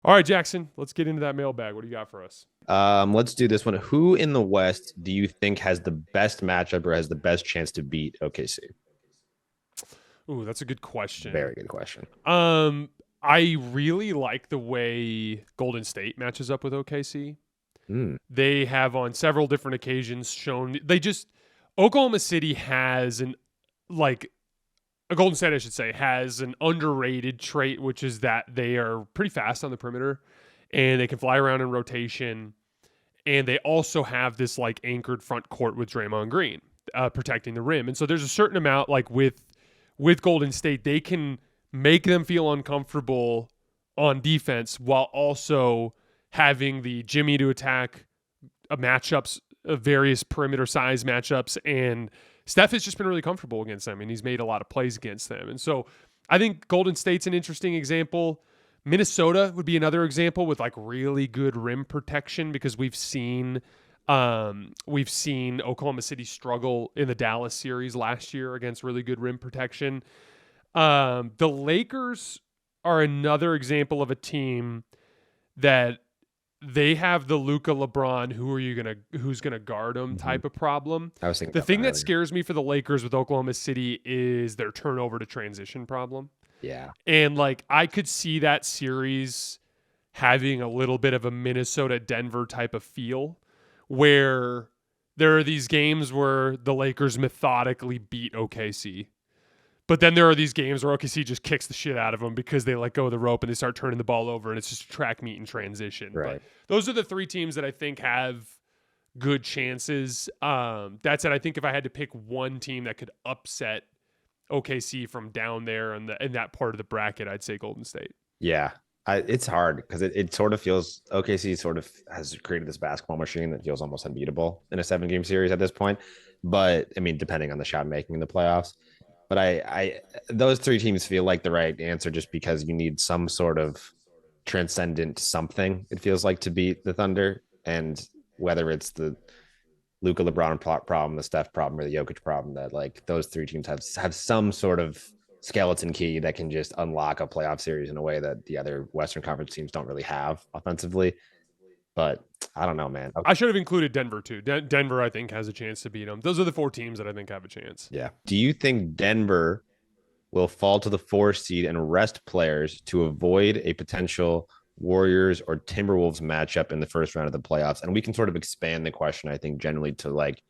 All right, Jackson, let's get into that mailbag. What do you got for us? Let's do this one. Who in the West do you think has the best matchup or has the best chance to beat OKC? Ooh, that's a good question. Very good question. Um, I really like the way Golden State matches up with OKC. Hmm. They have on several different occasions shown they just Oklahoma City has an like a Golden State, I should say, has an underrated trait, which is that they are pretty fast on the perimeter and they can fly around in rotation. And they also have this like anchored front court with Draymond Green protecting the rim. And so there's a certain amount like with Golden State, they can make them feel uncomfortable on defense while also having the Jimmy to attack matchups of various perimeter size matchups. And Steph has just been really comfortable against them, and he's made a lot of plays against them. And so I think Golden State's an interesting example. Minnesota would be another example with like really good rim protection because we've seen Oklahoma City struggle in the Dallas series last year against really good rim protection. The Lakers are another example of a team that they have the Luka LeBron, who's gonna guard them Mm-hmm. type of problem. I was thinking The about that thing that earlier. scares me for the Lakers with Oklahoma City is their turnover to transition problem. Yeah. And like I could see that series having a little bit of a Minnesota Denver type of feel where there are these games where the Lakers methodically beat OKC. But then there are these games where OKC just kicks the shit out of them because they let go of the rope and they start turning the ball over and it's just a track meet and transition. But Right. those are the three teams that I think have good chances. That said, I think if I had to pick one team that could upset OKC from down there in that part of the bracket, I'd say Golden State. Yeah. It's hard because it sort of feels OKC sort of has created this basketball machine that feels almost unbeatable in a 7 game series at this point. But I mean, depending on the shot making in the playoffs. But those three teams feel like the right answer just because you need some sort of transcendent something, it feels like, to beat the Thunder. And whether it's the Luka LeBron problem, the Steph problem, or the Jokic problem, that like those three teams have some sort of skeleton key that can just unlock a playoff series in a way that the other Western Conference teams don't really have offensively. But I don't know, man. I should have included Denver too. Denver, I think, has a chance to beat them. Those are the four teams that I think have a chance. Yeah. Do you think Denver will fall to the 4 seed and rest players to avoid a potential Warriors or Timberwolves matchup in the first round of the playoffs? And we can sort of expand the question, I think, generally to like,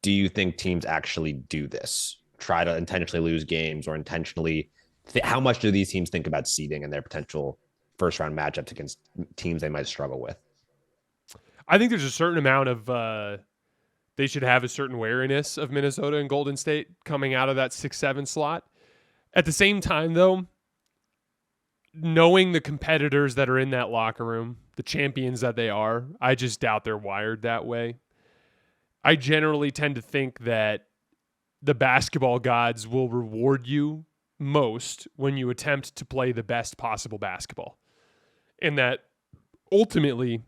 do you think teams actually do this? Try to intentionally lose games or intentionally, how much do these teams think about seeding and their potential first round matchups against teams they might struggle with? I think there's a certain amount of they should have a certain wariness of Minnesota and Golden State coming out of that 6-7 slot. At the same time, though, knowing the competitors that are in that locker room, the champions that they are, I just doubt they're wired that way. I generally tend to think that the basketball gods will reward you most when you attempt to play the best possible basketball. And that ultimately,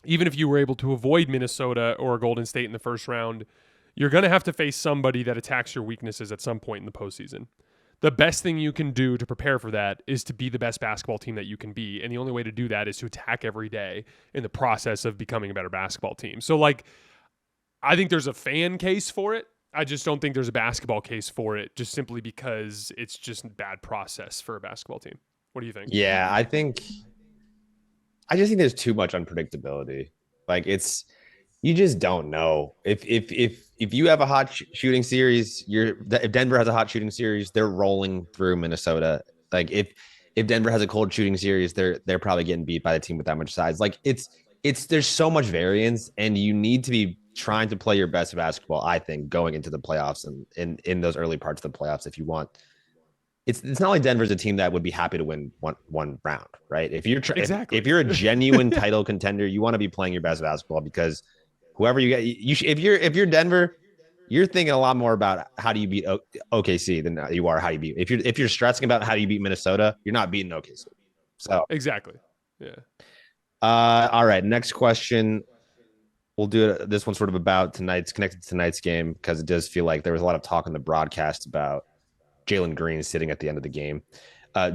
even if you were able to avoid Minnesota or Golden State in the first round, you're going to have to face somebody that attacks your weaknesses at some point in the postseason. The best thing you can do to prepare for that is to be the best basketball team that you can be. And the only way to do that is to attack every day in the process of becoming a better basketball team. So, like, I think there's a fan case for it. I just don't think there's a basketball case for it just simply because it's just bad process for a basketball team. What do you think? Yeah, I just think there's too much unpredictability. Like you just don't know if you have a hot shooting series. If Denver has a hot shooting series, they're rolling through Minnesota. Like if Denver has a cold shooting series, they're probably getting beat by the team with that much size. Like it's there's so much variance, and you need to be trying to play your best basketball, I think, going into the playoffs and in those early parts of the playoffs if you want. It's not like Denver's a team that would be happy to win one round, right? If Exactly. you're a genuine title contender, you want to be playing your best basketball because whoever you get, if you're Denver, you're thinking a lot more about how do you beat OKC than you are how you beat. If you're stressing about how you beat Minnesota, you're not beating OKC. So Exactly. Yeah. all right, next question. We'll do it. This one's sort of about connected to tonight's game because it does feel like there was a lot of talk on the broadcast about Jalen Green sitting at the end of the game.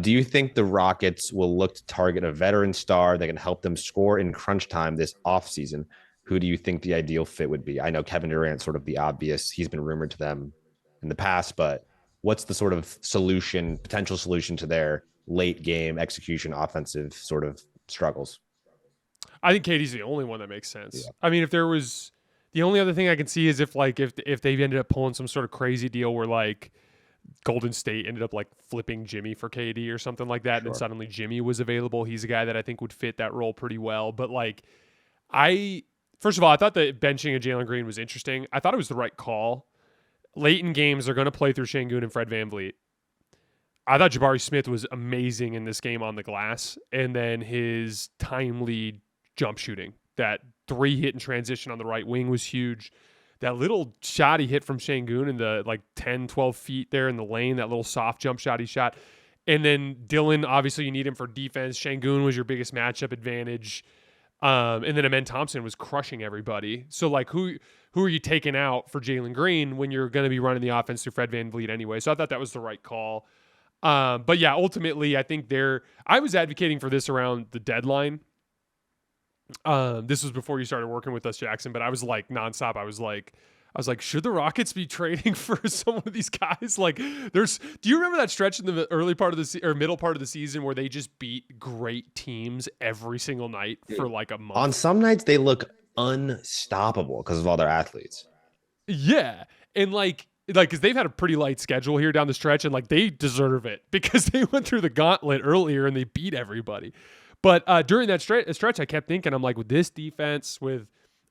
Do you think the Rockets will look to target a veteran star that can help them score in crunch time this offseason? Who do you think the ideal fit would be? I know Kevin Durant sort of the obvious. He's been rumored to them in the past, but what's the sort of potential solution to their late game execution, offensive sort of struggles? I think Katie's the only one that makes sense. Yeah, I mean, if there was the only other thing I can see is if they ended up pulling some sort of crazy deal where like Golden State ended up like flipping Jimmy for KD or something like that, and then sure. suddenly Jimmy was available. He's a guy that I think would fit that role pretty well. But like, I first of all, I thought the benching of Jalen Green was interesting. I thought it was the right call. Late in games, they're going to play through Şengün and Fred VanVleet. I thought Jabari Smith was amazing in this game on the glass, and then his timely jump shooting, that 3 hit in transition on the right wing was huge. That little shot he hit from Şengün in the like 10, 12 feet there in the lane, that little soft jump shot he shot. And then Dillon, obviously you need him for defense. Şengün was your biggest matchup advantage. And then Amen Thompson was crushing everybody. So like who are you taking out for Jalen Green when you're going to be running the offense through Fred VanVleet anyway? So I thought that was the right call. But yeah, ultimately I think I was advocating for this around the deadline. This was before you started working with us, Jackson, but I was like nonstop. I was like, should the Rockets be trading for some of these guys? Like, do you remember that stretch in the early part of or middle part of the season where they just beat great teams every single night for like a month? On some nights, they look unstoppable because of all their athletes. Yeah. And because they've had a pretty light schedule here down the stretch, and like they deserve it because they went through the gauntlet earlier and they beat everybody. But during that stretch, I kept thinking, I'm like, with this defense, with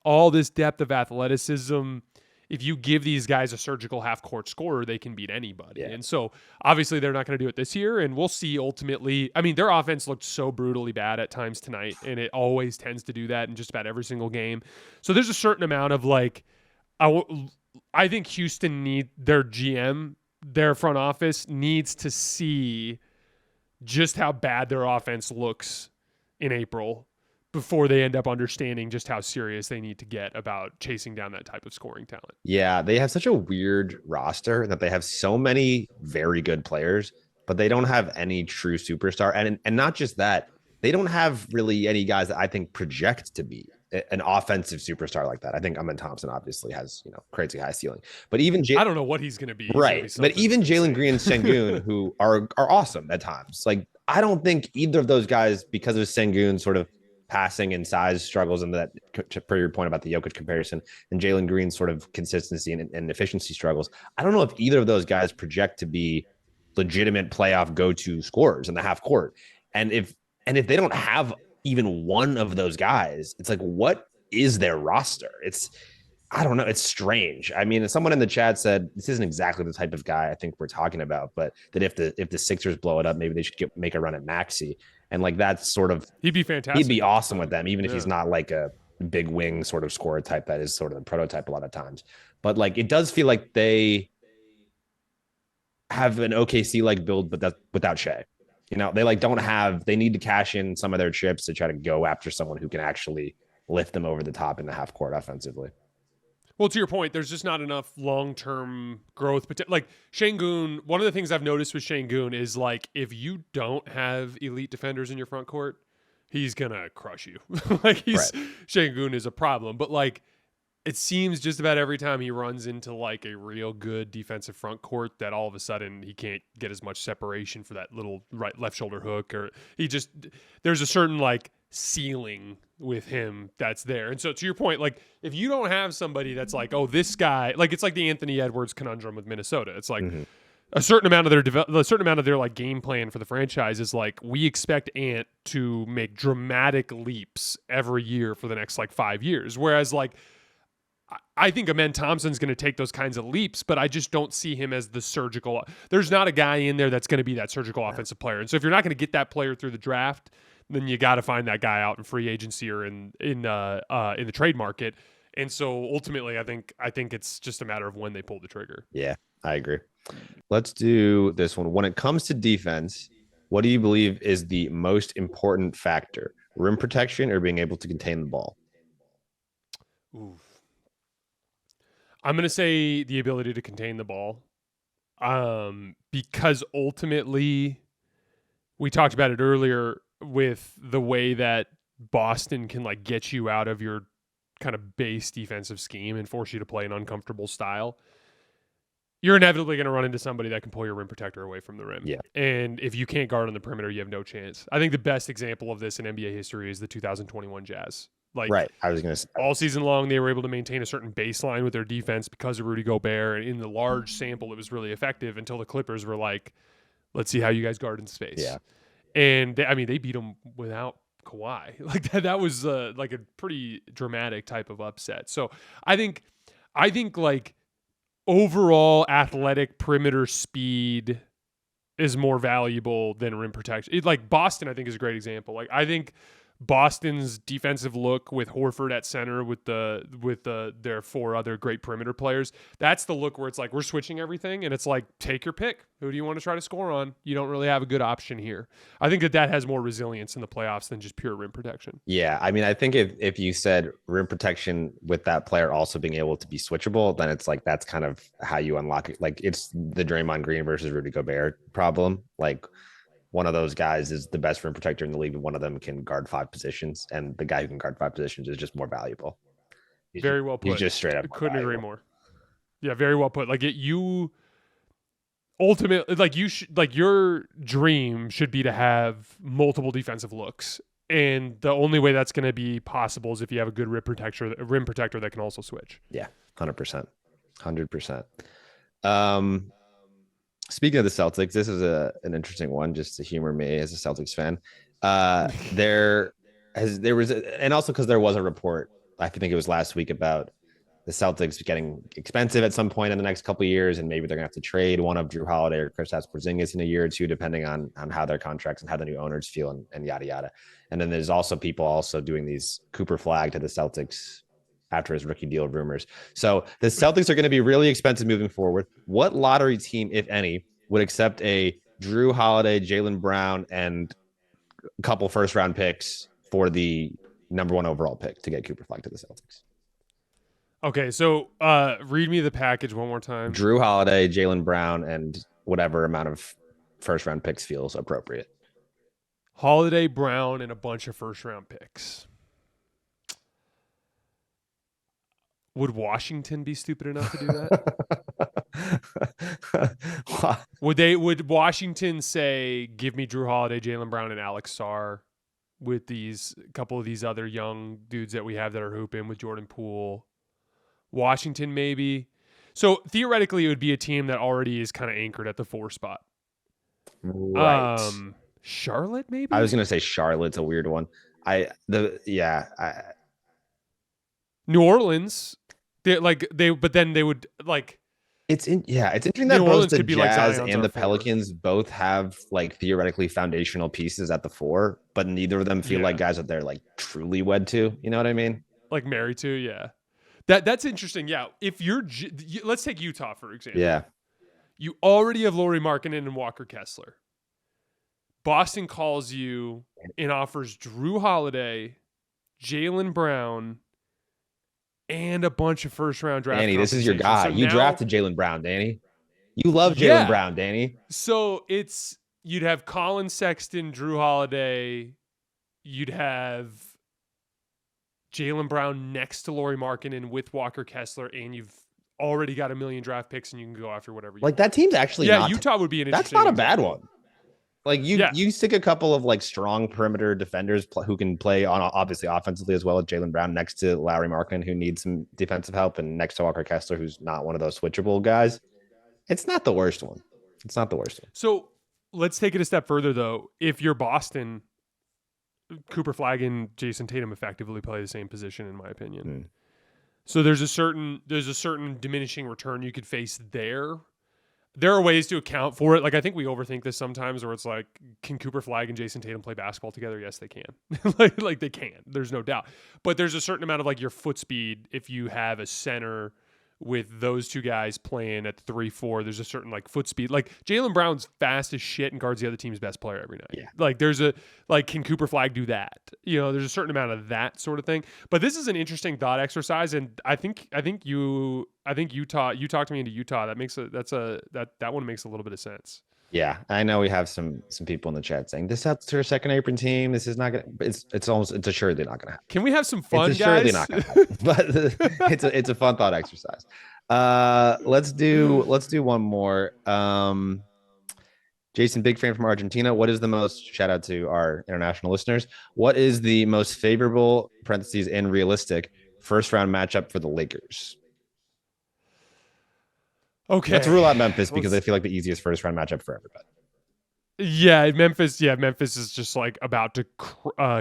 all this depth of athleticism, if you give these guys a surgical half-court scorer, they can beat anybody. Yeah. And so, obviously, they're not going to do it this year, and we'll see ultimately. I mean, their offense looked so brutally bad at times tonight, and it always tends to do that in just about every single game. So there's a certain amount of, like, I think Houston their GM, their front office, needs to see just how bad their offense looks in April before they end up understanding just how serious they need to get about chasing down that type of scoring talent. Yeah, they have such a weird roster that they have so many very good players, but they don't have any true superstar. And not just that, they don't have really any guys that I think project to be an offensive superstar like that. I think Amen Thompson obviously has, crazy high ceiling. But even I don't know what he's going to be. Right. But even Jalen Green and Şengün, who are awesome at times. Like, I don't think either of those guys, because of Şengün sort of passing and size struggles, and that, per your point about the Jokic comparison, and Jalen Green's sort of consistency and efficiency struggles, I don't know if either of those guys project to be legitimate playoff go-to scorers in the half court. And if they don't have even one of those guys, it's like, what is their roster? I don't know. It's strange. I mean, someone in the chat said this isn't exactly the type of guy I think we're talking about, but that if the Sixers blow it up, maybe they should make a run at Maxey. And like that's sort of he'd be fantastic. He'd be awesome with them, even if he's not like a big wing sort of scorer type that is sort of the prototype a lot of times. But like it does feel like they have an OKC like build, but that's without Shea. They need to cash in some of their chips to try to go after someone who can actually lift them over the top in the half court offensively. Well, to your point, there's just not enough long-term growth. Like Şengün, one of the things I've noticed with Şengün is like if you don't have elite defenders in your front court, he's gonna crush you. Şengün is a problem. But like it seems just about every time he runs into like a real good defensive front court that all of a sudden he can't get as much separation for that little left shoulder hook, or there's a certain like ceiling with him that's there. And so to your point, like if you don't have somebody that's like, oh, this guy, like it's like the Anthony Edwards conundrum with Minnesota. It's like a certain amount of their like game plan for the franchise is like, we expect Ant to make dramatic leaps every year for the next like 5 years. Whereas like I think Amen Thompson's going to take those kinds of leaps, but I just don't see him as the surgical. There's not a guy in there that's going to be that surgical offensive player. And so if you're not going to get that player through the draft, then you got to find that guy out in free agency or in the trade market. And so ultimately, I think it's just a matter of when they pull the trigger. Yeah, I agree. Let's do this one. When it comes to defense, what do you believe is the most important factor? Rim protection or being able to contain the ball? Ooh. I'm going to say the ability to contain the ball, because ultimately We talked about it earlier with the way that Boston can like get you out of your kind of base defensive scheme and force you to play an uncomfortable style. You're inevitably going to run into somebody that can pull your rim protector away from the rim. Yeah. And if you can't guard on the perimeter, you have no chance. I think the best example of this in NBA history is the 2021 Jazz. Like, right. I was going to say all season long, they were able to maintain a certain baseline with their defense because of Rudy Gobert. And in the large sample, it was really effective until the Clippers were like, let's see how you guys guard in space. Yeah. And they beat them without Kawhi. Like that was like a pretty dramatic type of upset. So I think like overall athletic perimeter speed is more valuable than rim protection. Like Boston, I think, is a great example. Like I think Boston's defensive look with Horford at center with their four other great perimeter players, that's the look where it's like we're switching everything and it's like take your pick. Who do you want to try to score on? You don't really have a good option here. I think that has more resilience in the playoffs than just pure rim protection. Yeah, I mean, I think if you said rim protection with that player also being able to be switchable, then it's like that's kind of how you unlock it. Like it's the Draymond Green versus Rudy Gobert problem. Like one of those guys is the best rim protector in the league, and one of them can guard 5 positions, and the guy who can guard 5 positions is just more valuable. Very well put. He's just straight up. Couldn't agree more. Yeah, very well put. Like you ultimately, like you should, like your dream should be to have multiple defensive looks, and the only way that's going to be possible is if you have a good rim protector that can also switch. Yeah, 100%, 100%. Speaking of the Celtics, this is an interesting one just to humor me as a Celtics fan. And also because there was a report, I think it was last week, about the Celtics getting expensive at some point in the next couple of years, and maybe they're gonna have to trade one of Drew Holiday or Kristaps Porzingis in a year or two, depending on how their contracts and how the new owners feel and yada yada. And then there's also people also doing these Cooper Flagg to the Celtics after his rookie deal rumors. So the Celtics are going to be really expensive moving forward. What lottery team, if any, would accept a Drew Holiday, Jaylen Brown, and a couple first-round picks for the number 1 overall pick to get Cooper Flagg to the Celtics? Okay, so read me the package one more time. Drew Holiday, Jaylen Brown, and whatever amount of first-round picks feels appropriate. Holiday, Brown, and a bunch of first-round picks. Would Washington be stupid enough to do that? Would Washington say, give me Drew Holiday, Jaylen Brown, and Alex Sarr with these couple of these other young dudes that we have that are hooping with Jordan Poole? Washington, maybe. So theoretically, it would be a team that already is kind of anchored at the 4 spot. Right. Charlotte, maybe? I was going to say Charlotte's a weird one. New Orleans. But then they would like. It's interesting that both the Jazz and the Pelicans both have like theoretically foundational pieces at the 4, but neither of them feel like guys that they're like truly wed to. You know what I mean? Like married to, yeah. That's interesting. Yeah, if let's take Utah for example. Yeah, you already have Lauri Markkanen and Walker Kessler. Boston calls you and offers Drew Holiday, Jaylen Brown, and a bunch of first-round draft. Danny, this is your guy. So you drafted Jaylen Brown, Danny. You love Jaylen Brown, Danny. So you'd have Colin Sexton, Drew Holiday. You'd have Jaylen Brown next to Lauri Markkanen with Walker Kessler, and you've already got 1 million draft picks, and you can go after whatever you want. That team's actually Utah would be an interesting. That's not a bad one. Like you stick a couple of like strong perimeter defenders who can play on obviously offensively as well as Jaylen Brown next to Lauri Markkanen, who needs some defensive help, and next to Walker Kessler, who's not one of those switchable guys. It's not the worst one. So let's take it a step further though. If you're Boston, Cooper Flagg and Jason Tatum effectively play the same position, in my opinion. So there's a certain diminishing return you could face there. There are ways to account for it. Like I think we overthink this sometimes, where it's like, can Cooper Flagg and Jason Tatum play basketball together? Yes, they can. like they can. There's no doubt. But there's a certain amount of like your foot speed if you have a center with those two guys playing at 3-4. There's a certain like foot speed. Like Jaylen Brown's fast as shit and guards the other team's best player every night. Yeah. Like can Cooper Flagg do that? There's a certain amount of that sort of thing. But this is an interesting thought exercise, and I think Utah. You talked me into Utah. That one makes a little bit of sense. Yeah, I know we have some people in the chat saying this is their second apron team. This is not gonna. It's assuredly not gonna happen. Can we have some It's fun, assuredly guys? not gonna happen. But it's a fun thought exercise. Let's do one more. Jason, big fan from Argentina. What is the most, shout out to our international listeners, what is the most favorable, parentheses, and realistic first round matchup for the Lakers? Okay. Let's rule out Memphis because I feel like the easiest first round matchup for everybody. Yeah, Memphis. Yeah, Memphis is just like about to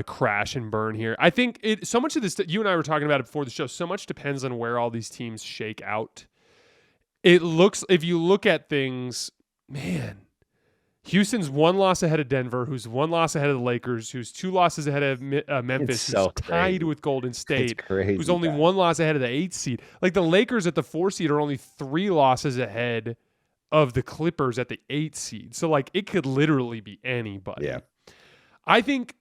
crash and burn here. I think so much of this. You and I were talking about it before the show. So much depends on where all these teams shake out. It looks, if you look at things, man, Houston's one loss ahead of Denver, who's one loss ahead of the Lakers, who's two losses ahead of Memphis, so who's tied with Golden State, crazy, who's only one loss ahead of the 8th seed. Like the Lakers at the 4 seed are only 3 losses ahead of the Clippers at the 8th seed. So like it could literally be anybody. Yeah. I think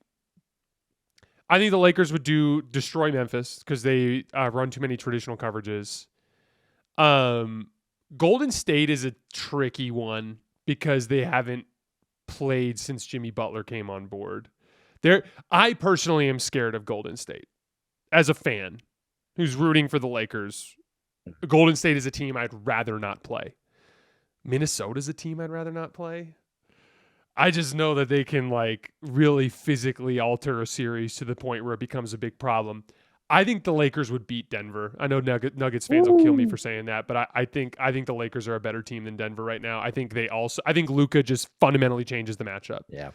the Lakers would destroy Memphis because they run too many traditional coverages. Golden State is a tricky one because they haven't played since Jimmy Butler came on board. I personally am scared of Golden State as a fan who's rooting for the Lakers. Golden State is a team I'd rather not play. Minnesota's a team I'd rather not play. I just know that they can like really physically alter a series to the point where it becomes a big problem. I think the Lakers would beat Denver. I know Nuggets fans will kill me for saying that, but I think the Lakers are a better team than Denver right now. I think Luka just fundamentally changes the matchup. Yeah.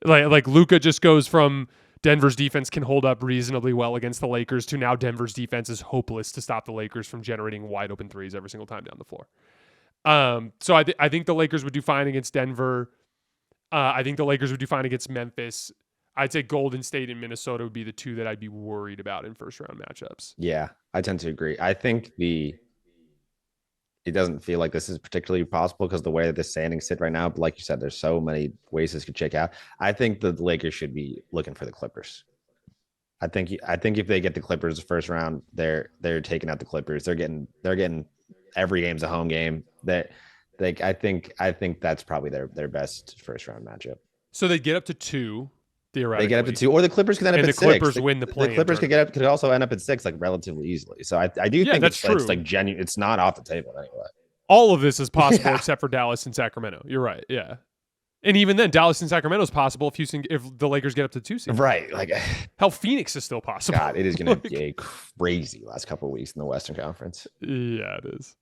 Like Luka just goes from Denver's defense can hold up reasonably well against the Lakers to now Denver's defense is hopeless to stop the Lakers from generating wide open threes every single time down the floor. So I think the Lakers would do fine against Denver. I think the Lakers would do fine against Memphis. I'd say Golden State and Minnesota would be the two that I'd be worried about in first round matchups. Yeah, I tend to agree. I think it doesn't feel like this is particularly possible because the way that the standings sit right now, but like you said, there's so many ways this could check out. I think the Lakers should be looking for the Clippers. I think if they get the Clippers the first round, they're taking out the Clippers. They're getting every game's a home game. I think that's probably their best first round matchup. So they get up to 2. Theoretically. They get up to 2, or the Clippers could end up at 6. And the Clippers win the play. The Clippers could also end up at 6, like relatively easily. So I do think that's true. It's like genuine. It's not off the table anyway. All of this is possible except for Dallas and Sacramento. You're right. Yeah. And even then, Dallas and Sacramento is possible if the Lakers get up to 2 seed. Right. Like hell, Phoenix is still possible. God, it is going to be a crazy last couple of weeks in the Western Conference. Yeah, it is.